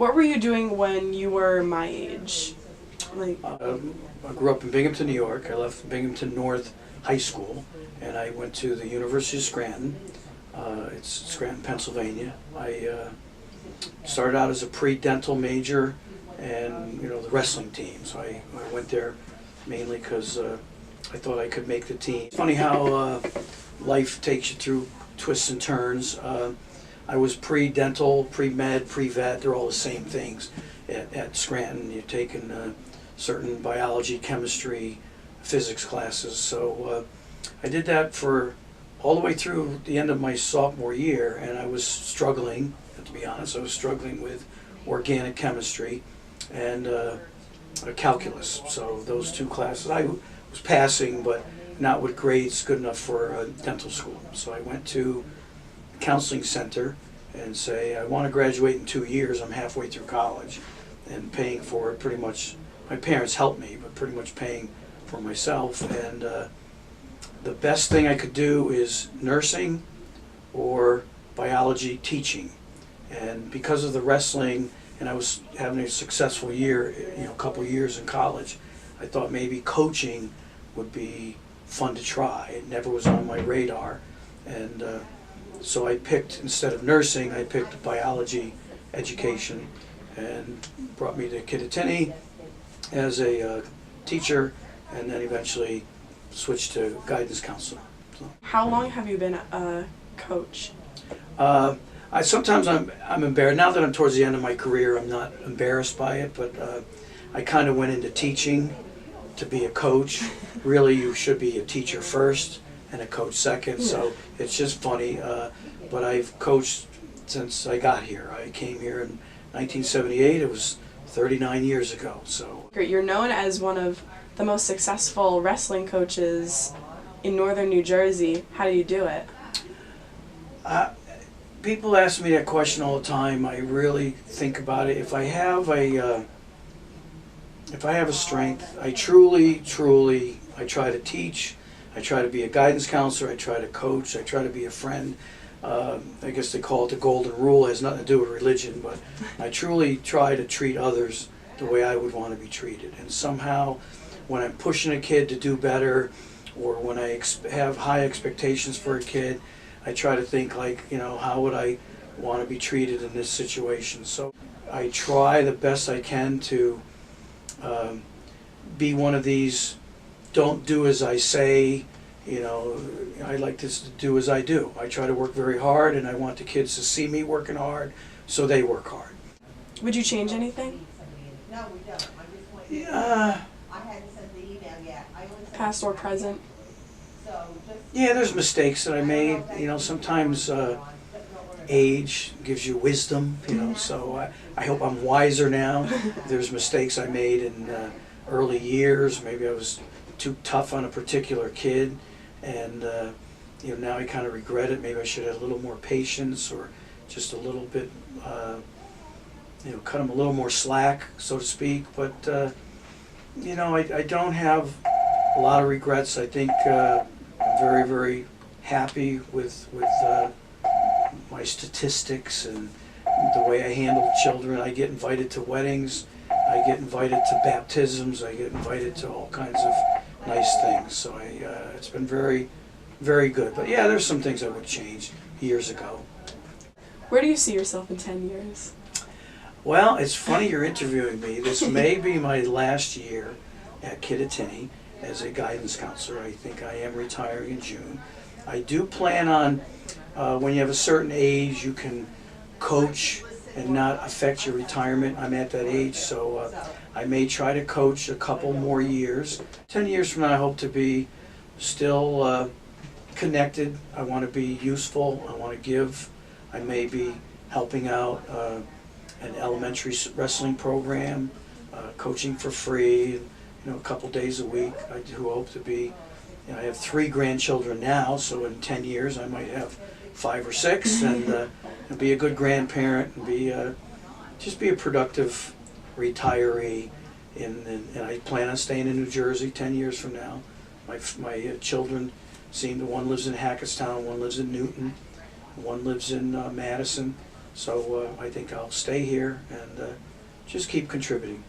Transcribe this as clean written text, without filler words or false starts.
What were you doing when you were my age? I grew up in Binghamton, New York. I left Binghamton North High School, and I went to the University of Scranton. It's Scranton, Pennsylvania. I started out as a pre-dental major, and the wrestling team. So I went there mainly because I thought I could make the team. It's funny how life takes you through twists and turns. I was pre-dental, pre-med, pre-vet. They're all the same things at Scranton. You're taking certain biology, chemistry, physics classes. So I did that for all the way through the end of my sophomore year, and I was struggling, to be honest. I was struggling with organic chemistry and calculus. So those two classes, I was passing, but not with grades good enough for dental school. So I went to counseling center and say, I want to graduate in 2 years. I'm halfway through college, and paying for it pretty much. My parents helped me, but pretty much paying for myself. And the best thing I could do is nursing or biology teaching. And because of the wrestling, and I was having a successful year, a couple years in college, I thought maybe coaching would be fun to try. It never was on my radar. And so I picked, instead of nursing, I picked biology education, and brought me to Kittatinny as a teacher, and then eventually switched to guidance counselor. So. How long have you been a coach? Sometimes I'm embarrassed. Now that I'm towards the end of my career, I'm not embarrassed by it, but I kind of went into teaching to be a coach. Really, you should be a teacher first and a coach second, so it's just funny. But I've coached since I got here. I came here in 1978. It was 39 years ago. So You're known as one of the most successful wrestling coaches in northern New Jersey. How do you do it? People ask me that question all the time. I really think about it. If I have a strength, I truly, I try to teach. I try to be a guidance counselor. I try to coach. I try to be a friend. I guess they call it the golden rule. It has nothing to do with religion, but I truly try to treat others the way I would want to be treated. And somehow, when I'm pushing a kid to do better, or when I have high expectations for a kid, I try to think like, how would I want to be treated in this situation? So I try the best I can to be one of these, don't do as I say, I like to do as I do. I try to work very hard, and I want the kids to see me working hard, so they work hard. Would you change anything? No, we don't. Yeah. I hadn't sent the email yet. Past or present? Yeah, there's mistakes that I made. Sometimes age gives you wisdom, so I hope I'm wiser now. There's mistakes I made in early years. Maybe I was too tough on a particular kid, and now I kind of regret it. Maybe I should have a little more patience, or just a little bit, cut them a little more slack, so to speak. But I don't have a lot of regrets. I think I'm very, very happy with my statistics and the way I handle children. I get invited to weddings, I get invited to baptisms, I get invited to all kinds of nice things. So it's been very, very good. But yeah, there's some things I would change years ago. Where do you see yourself in 10 years? Well, it's funny you're interviewing me. This may be my last year at Kittatinny as a guidance counselor. I think I am retiring in June. I do plan on, when you have a certain age, you can coach and not affect your retirement. I'm at that age, so I may try to coach a couple more years. 10 years from now, I hope to be still connected. I want to be useful. I want to give. I may be helping out an elementary wrestling program, coaching for free, a couple days a week. I do hope to be, I have 3 grandchildren now, so in 10 years I might have 5 or 6, and be a good grandparent, and just be a productive retiree. And I plan on staying in New Jersey 10 years from now. My children one lives in Hackettstown, one lives in Newton, one lives in Madison. So I think I'll stay here and just keep contributing.